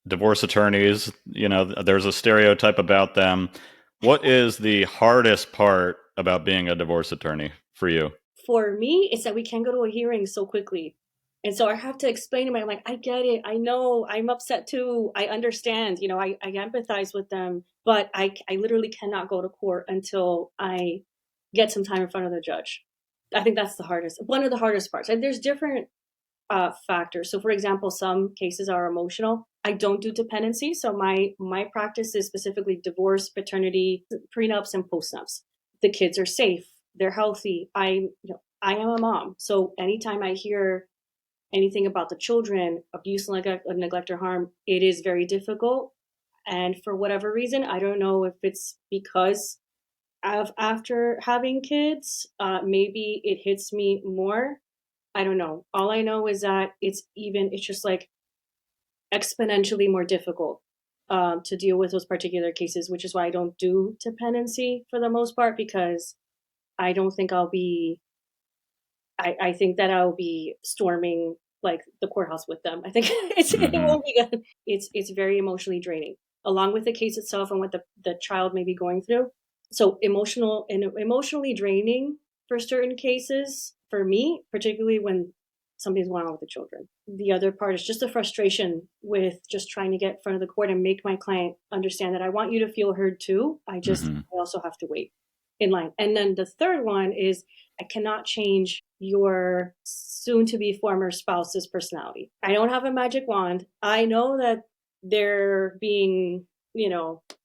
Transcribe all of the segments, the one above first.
divorce attorneys, there's a stereotype about them. What is the hardest part about being a divorce attorney for you? For me, it's that we can't go to a hearing so quickly. And so I have to explain to them, I'm like, I get it. I know I'm upset too. I understand, I empathize with them, but I literally cannot go to court until I get some time in front of the judge. I think that's one of the hardest parts. And there's different factors. So for example, some cases are emotional. I don't do dependency. So my practice is specifically divorce, paternity, prenups, and postnups. The kids are safe. They're healthy. I am a mom. So anytime I hear anything about the children, abuse, neglect or harm, it is very difficult. And for whatever reason, I don't know if it's because of after having kids, maybe it hits me more. I don't know. All I know is that it's just like exponentially more difficult to deal with those particular cases, which is why I don't do dependency for the most part, because I don't think I think that I'll be storming like the courthouse with them. I think it Hmm. won't be good. It's very emotionally draining, along with the case itself and what the child may be going through. So emotionally draining for certain cases for me, particularly when something's going on with the children. The other part is just the frustration with just trying to get in front of the court and make my client understand that I want you to feel heard too. Hmm. I also have to wait in line. And then the third one is I cannot change your soon to be former spouse's personality. I don't have a magic wand. I know that they're being,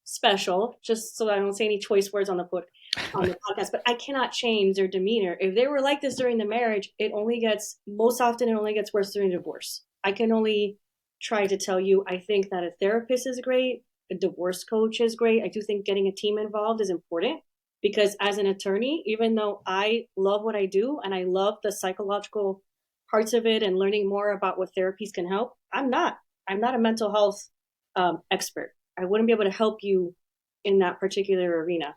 special, just so I don't say any choice words on the podcast, but I cannot change their demeanor. If they were like this during the marriage, most often it only gets worse during divorce. I can only try to tell you, I think that a therapist is great, a divorce coach is great. I do think getting a team involved is important because as an attorney, even though I love what I do and I love the psychological parts of it and learning more about what therapies can help, I'm not a mental health expert. I wouldn't be able to help you in that particular arena.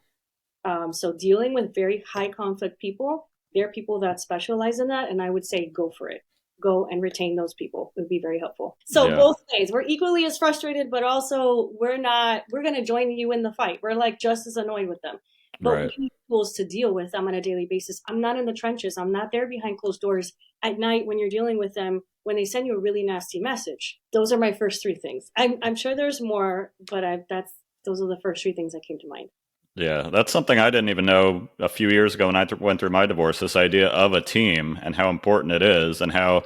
So dealing with very high conflict people, there are people that specialize in that, and I would say go for it. Go and retain those people. It would be very helpful. So Yeah. both ways, we're equally as frustrated, but also we're going to join you in the fight. We're like just as annoyed with them, but we Right. need tools to deal with them on a daily basis. I'm not in the trenches. I'm not there behind closed doors at night when you're dealing with them when they send you a really nasty message. Those are my first three things. I'm sure there's more, but those are the first three things that came to mind. Yeah, that's something I didn't even know a few years ago when I went through my divorce. This idea of a team and how important it is, and how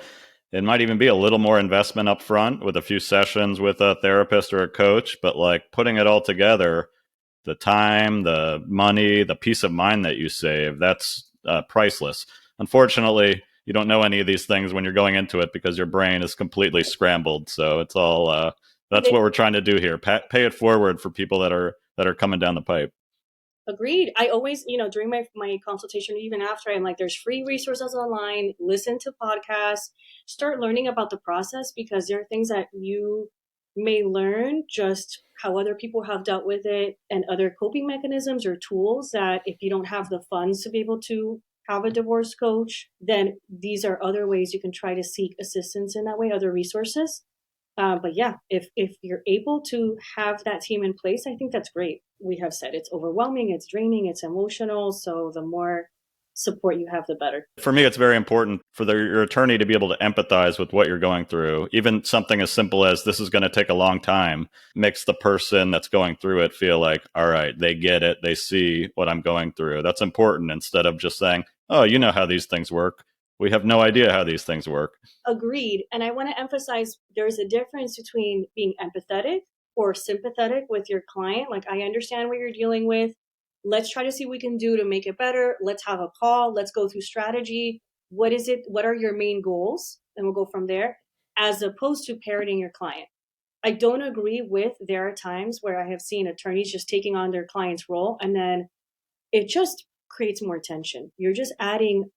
it might even be a little more investment up front with a few sessions with a therapist or a coach, but like putting it all together, the time, the money, the peace of mind that you save, that's priceless. Unfortunately, you don't know any of these things when you're going into it because your brain is completely scrambled. So it's all that's what we're trying to do here. Pay it forward for people that are coming down the pipe. Agreed. I always, during my consultation, even after, I'm like, there's free resources online, listen to podcasts, start learning about the process because there are things that you may learn just how other people have dealt with it and other coping mechanisms or tools that if you don't have the funds to be able to have a divorce coach, then these are other ways you can try to seek assistance in that way, other resources. But yeah, if you're able to have that team in place, I think that's great. We have said it's overwhelming, it's draining, it's emotional. So the more support you have, the better. For me, it's very important for your attorney to be able to empathize with what you're going through. Even something as simple as this is going to take a long time makes the person that's going through it feel like, all right, they get it. They see what I'm going through. That's important instead of just saying, oh, you know how these things work. We have no idea how these things work. Agreed. And I want to emphasize there's a difference between being empathetic or sympathetic with your client. Like, I understand what you're dealing with. Let's try to see what we can do to make it better. Let's have a call. Let's go through strategy. What is it? What are your main goals? And we'll go from there, as opposed to parroting your client. I don't agree with there are times where I have seen attorneys just taking on their client's role and then it just creates more tension. You're just adding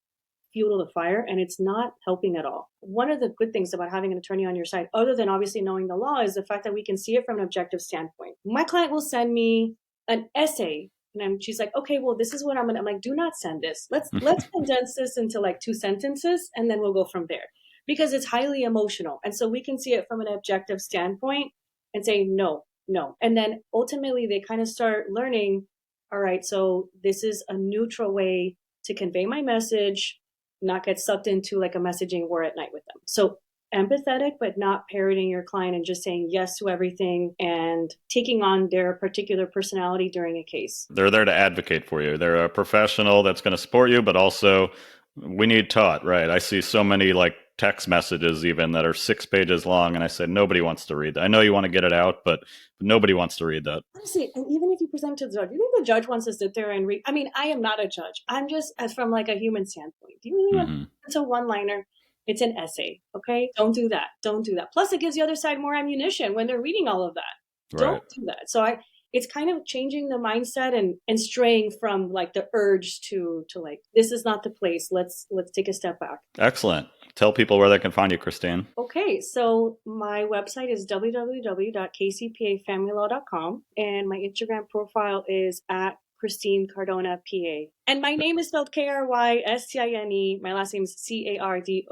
fuel to the fire and it's not helping at all. One of the good things about having an attorney on your side, other than obviously knowing the law, is the fact that we can see it from an objective standpoint. My client will send me an essay and she's like, okay, well, this is what I'm like, do not send this. Let's condense this into like two sentences and then we'll go from there because it's highly emotional. And so we can see it from an objective standpoint and say, no, no. And then ultimately they kind of start learning, all right, so this is a neutral way to convey my message, not get sucked into like a messaging war at night with them. So empathetic, but not parroting your client and just saying yes to everything and taking on their particular personality during a case. They're there to advocate for you. They're a professional that's going to support you, but also we need taught, right? I see so many like text messages even that are 6 pages long, and I said nobody wants to read that. I know you want to get it out, but nobody wants to read that. Honestly, and even if you present to the judge, do you think the judge wants to sit there and read? I mean, I am not a judge. I'm just as from like a human standpoint. Do you really want? Mm-hmm. It's a one-liner. It's an essay. Okay, don't do that. Don't do that. Plus, it gives the other side more ammunition when they're reading all of that. Right. Don't do that. So it's kind of changing the mindset and straying from like the urge to like, this is not the place. Let's take a step back. Excellent. Tell people where they can find you, Krystine. Okay, so my website is www.kcpafamilylaw.com and my Instagram profile is at Krystine Cardona PA. And my name is spelled Krystine. My last name is Cardona.